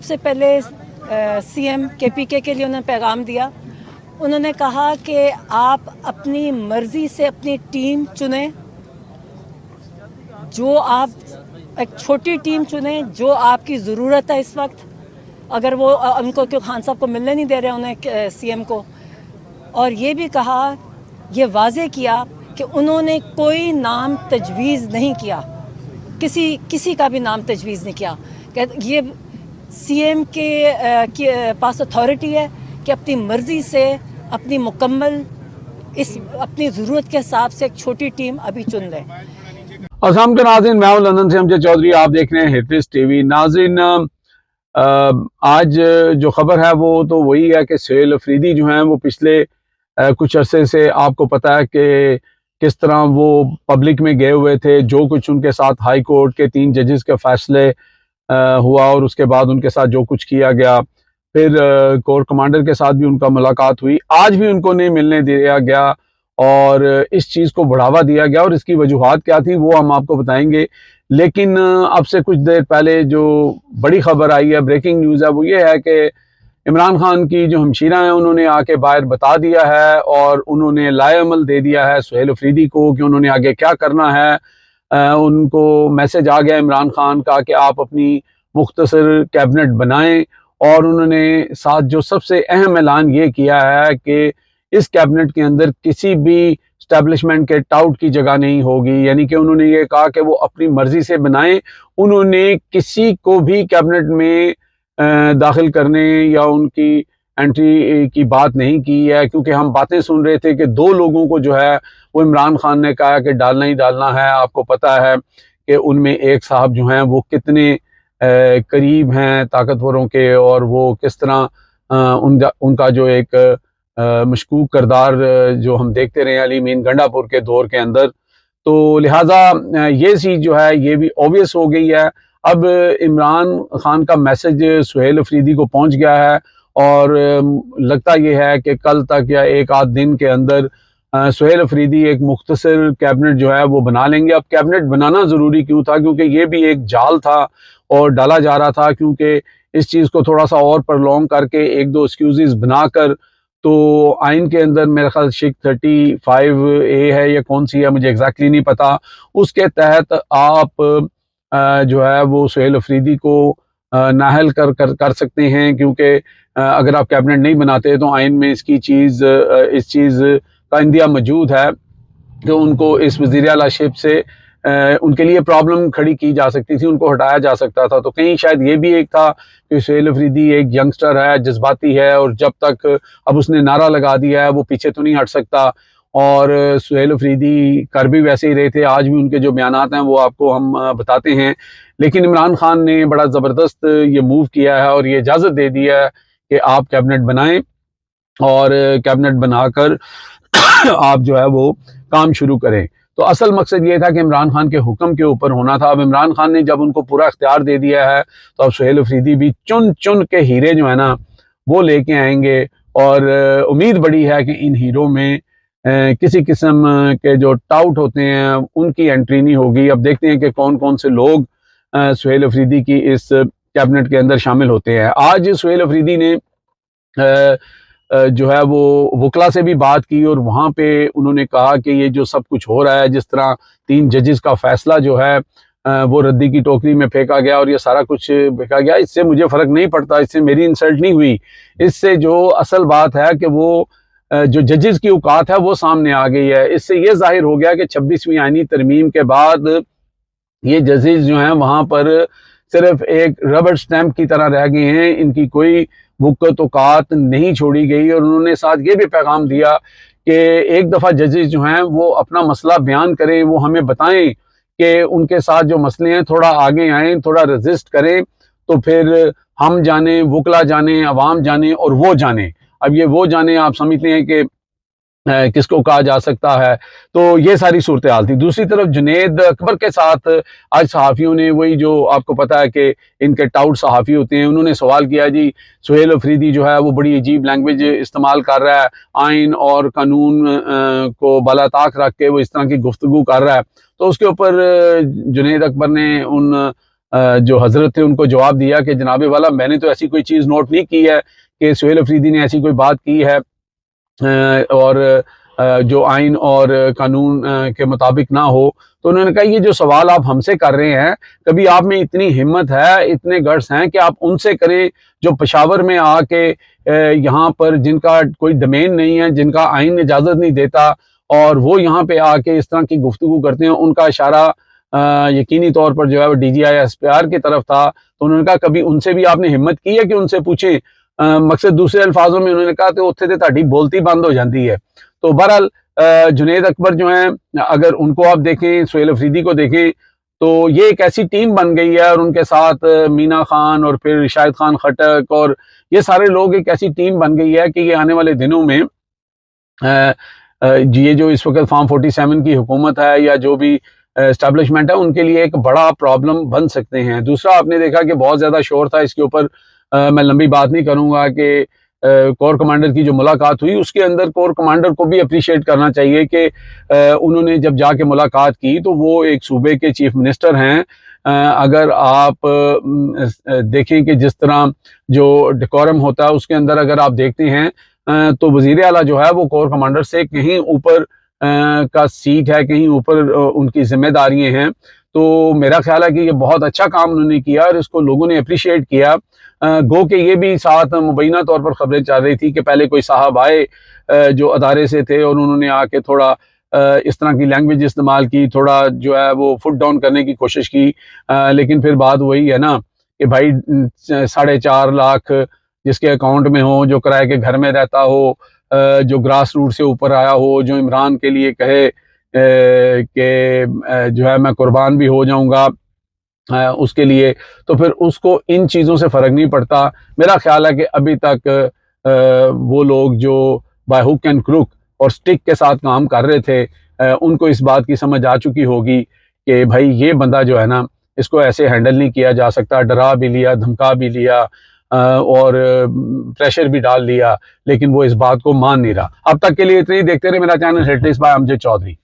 सबसे पहले CM KPK के लिए उन्होंने पैगाम दिया। उन्होंने कहा कि आप अपनी मर्जी से अपनी टीम चुनें, जो आप एक छोटी टीम चुने जो आपकी ज़रूरत है इस वक्त। अगर वो उनको क्यों खान साहब को मिलने नहीं दे रहे उन्हें सीएम को। और ये भी कहा, ये वाजे किया कि उन्होंने कोई नाम तजवीज़ नहीं किया, किसी का भी नाम तजवीज़ नहीं किया। ये सीएम के पास अथॉरिटी है कि अपनी मर्ज़ी से अपनी मुकम्मल अपनी ज़रूरत के हिसाब से एक छोटी टीम अभी चुन लें। अस्सलाम के नाज़रीन, मैं हूं लंदन से अमजद चौधरी, आप देख रहे हैं हिटलिस्ट टीवी। नाज़रीन, आज जो खबर है वो तो वही है कि सुहेल अफरीदी जो हैं वो पिछले कुछ अरसे से आपको पता है कि किस तरह वो पब्लिक में गए हुए थे। जो कुछ उनके साथ हाई कोर्ट के 3 जजेस के फैसले हुआ और उसके बाद उनके साथ जो कुछ किया गया, फिर कोर कमांडर के साथ भी उनका मुलाकात हुई, आज भी उनको नहीं मिलने दिया गया और इस चीज़ को बढ़ावा दिया गया। और इसकी वजूहात क्या थी वो हम आपको बताएंगे। लेकिन अब से कुछ देर पहले जो बड़ी खबर आई है, ब्रेकिंग न्यूज़ है, वो ये है कि इमरान खान की जो हमशीरा हैं उन्होंने आके बाहर बता दिया है और उन्होंने लाएअमल दे दिया है सुहेल अफरीदी को कि उन्होंने आगे क्या करना है। उनको मैसेज आ गया इमरान खान का कि आप अपनी मुख्तसर कैबिनेट बनाएं। और उन्होंने साथ जो सबसे अहम ऐलान ये किया है कि इस कैबिनेट के अंदर किसी भी स्टैब्लिशमेंट के टाउट की जगह नहीं होगी। यानी कि उन्होंने ये कहा कि वो अपनी मर्जी से बनाएं। उन्होंने किसी को भी कैबिनेट में दाखिल करने या उनकी एंट्री की बात नहीं की है, क्योंकि हम बातें सुन रहे थे कि 2 लोगों को जो है वो इमरान खान ने कहा कि डालना ही डालना है। आपको पता है कि उनमें एक साहब जो हैं वो कितने करीब हैं ताकतवरों के, और वो किस तरह उनका जो एक मशकूक करदार जो हम देखते रहे अली मीन गंडापुर के दौर के अंदर, तो लिहाजा ये चीज़ जो है ये भी ऑब्वियस हो गई है। अब इमरान खान का मैसेज सुहेल अफरीदी को पहुंच गया है और लगता यह है कि कल तक या एक आध दिन के अंदर सुहेल अफरीदी एक मुख्तसर कैबिनेट जो है वो बना लेंगे। अब कैबिनेट बनाना ज़रूरी क्यों था? क्योंकि ये भी एक जाल था और डाला जा रहा था, क्योंकि इस चीज़ को थोड़ा सा और प्रलॉन्ग करके 1-2 एक्सक्यूज़ बनाकर, तो आइन के अंदर मेरे ख्याल शिक 35A है या कौन सी है मुझे एग्जैक्टली नहीं पता, उसके तहत आप जो है वो सुहेल अफरीदी को नाहल कर सकते हैं। क्योंकि अगर आप कैबिनेट नहीं बनाते तो आइन में इस चीज़ का इंदिया मौजूद है कि उनको इस वज़ीर आला शिप से उनके लिए प्रॉब्लम खड़ी की जा सकती थी, उनको हटाया जा सकता था। तो कहीं शायद ये भी एक था कि सुहेल अफरीदी एक यंगस्टर है, जज्बाती है, और जब तक अब उसने नारा लगा दिया है वो पीछे तो नहीं हट सकता। और सुहेल अफरीदी कर भी वैसे ही रहे थे, आज भी उनके जो बयानात हैं वो आपको हम बताते हैं। लेकिन इमरान खान ने बड़ा ज़बरदस्त ये मूव किया है और ये इजाज़त दे दी है कि आप कैबिनेट बनाएं और कैबिनेट बनाकर आप जो है वो काम शुरू करें। तो असल मकसद ये था कि इमरान खान के हुक्म के ऊपर होना था। अब इमरान खान ने जब उनको पूरा इख्तियार दे दिया है तो अब सुहेल अफरीदी भी चुन चुन के हीरे जो है ना वो लेके आएंगे। और उम्मीद बड़ी है कि इन हीरों में किसी किस्म के जो टाउट होते हैं उनकी एंट्री नहीं होगी। अब देखते हैं कि कौन कौन से लोग सुहेल अफरीदी की इस कैबिनेट के अंदर शामिल होते हैं। आज सुहेल अफरीदी ने जो है वो वकला से भी बात की और वहाँ पे उन्होंने कहा कि ये जो सब कुछ हो रहा है, जिस तरह 3 जजेस का फैसला जो है वो रद्दी की टोकरी में फेंका गया और ये सारा कुछ फेंका गया, इससे मुझे फ़र्क नहीं पड़ता, इससे मेरी इंसल्ट नहीं हुई। इससे जो असल बात है कि वो जो जजेस की औकात है वो सामने आ गई है। इससे ये जाहिर हो गया कि 26वीं आईनी तरमीम के बाद ये जजेस जो हैं वहाँ पर सिर्फ एक रबर स्टैंप की तरह रह गए हैं, इनकी कोई वक़्त औकात नहीं छोड़ी गई। और उन्होंने साथ ये भी पैगाम दिया कि एक दफ़ा जजेस जो हैं वो अपना मसला बयान करें, वो हमें बताएं कि उनके साथ जो मसले हैं थोड़ा आगे आएँ, थोड़ा रजिस्ट करें, तो फिर हम जाने, वकला जाने, अवाम जाने और वो जाने। अब ये वो जाने आप समझते हैं कि किसको कहा जा सकता है। तो ये सारी सूरत हाल थी। दूसरी तरफ जुनैद अकबर के साथ आज सहाफ़ियों ने, वही जो आपको पता है कि इनके टाउट सहाफ़ी होते हैं, उन्होंने सवाल किया जी सुहेल अफरीदी जो है वो बड़ी अजीब लैंग्वेज इस्तेमाल कर रहा है, आइन और कानून को बालाताक रख के वो इस तरह की गुफ्तगू कर रहा है। तो उसके ऊपर जुनैद अकबर ने उन जो हजरत थे उनको जवाब दिया कि जनाब वाला मैंने तो ऐसी कोई चीज़ नोट नहीं की है कि सुहेल अफरीदी ने ऐसी कोई बात की है और जो आइन और कानून के मुताबिक ना हो। तो उन्होंने कहा ये जो सवाल आप हमसे कर रहे हैं, कभी आप में इतनी हिम्मत है, इतने गट्स हैं कि आप उनसे करें जो पेशावर में आके यहाँ पर जिनका कोई डोमेन नहीं है, जिनका आइन इजाज़त नहीं देता, और वो यहाँ पे आके इस तरह की गुफ्तगू करते हैं। उनका इशारा यकीनी तौर पर जो है वो DGI SPR की तरफ था। तो उन्होंने कहा कभी उनसे भी आपने हिम्मत की है कि उनसे पूछें? मकसद दूसरे अल्फाजों में उन्होंने कहा तो उत्थे ते ताड़ी बोलती बंद हो जाती है। तो बहरहाल जुनैद अकबर जो हैं, अगर उनको आप देखें, सुहेल अफरीदी को देखें, तो ये एक ऐसी टीम बन गई है, और उनके साथ मीना खान और फिर शाहिद खान खटक और ये सारे लोग एक ऐसी टीम बन गई है कि ये आने वाले दिनों में ये जो इस वक्त फार्म 47 की हुकूमत है या जो भी एस्टेब्लिशमेंट है उनके लिए एक बड़ा प्रॉब्लम बन सकते हैं। दूसरा, आपने देखा कि बहुत ज़्यादा शोर था इसके ऊपर, मैं लंबी बात नहीं करूँगा कि कोर कमांडर की जो मुलाकात हुई उसके अंदर कोर कमांडर को भी अप्रिशिएट करना चाहिए कि उन्होंने जब जाके मुलाकात की तो वो एक सूबे के चीफ मिनिस्टर हैं। अगर आप देखें कि जिस तरह जो डेकोरम होता है उसके अंदर अगर आप देखते हैं तो वजीर आला जो है वो कोर कमांडर से कहीं ऊपर का सीट है, कहीं ऊपर उनकी जिम्मेदारियां हैं। तो मेरा ख्याल है कि ये बहुत अच्छा काम उन्होंने किया और इसको लोगों ने अप्रिशिएट किया। गो के ये भी साथ मुबैना तौर पर खबरें चल रही थी कि पहले कोई साहब आए जो अदारे से थे और उन्होंने आके थोड़ा इस तरह की लैंग्वेज इस्तेमाल की, थोड़ा जो है वो फुट डाउन करने की कोशिश की, लेकिन फिर बात वही है ना कि भाई 4.5 लाख जिसके अकाउंट में हो, जो किराए के घर में रहता हो, जो ग्रास रूट से ऊपर आया हो, जो इमरान के लिए कहे कि जो है मैं कुर्बान भी हो जाऊंगा उसके लिए, तो फिर उसको इन चीज़ों से फ़र्क नहीं पड़ता। मेरा ख्याल है कि अभी तक वो लोग जो बाय हुक एंड क्रुक और स्टिक के साथ काम कर रहे थे, उनको इस बात की समझ आ चुकी होगी कि भाई ये बंदा जो है ना, इसको ऐसे हैंडल नहीं किया जा सकता। डरा भी लिया, धमका भी लिया और प्रेशर भी डाल लिया, लेकिन वो इस बात को मान नहीं रहा। अब तक के लिए इतनी देखते रहे मेरा channel hit list by Amjad Chaudhary.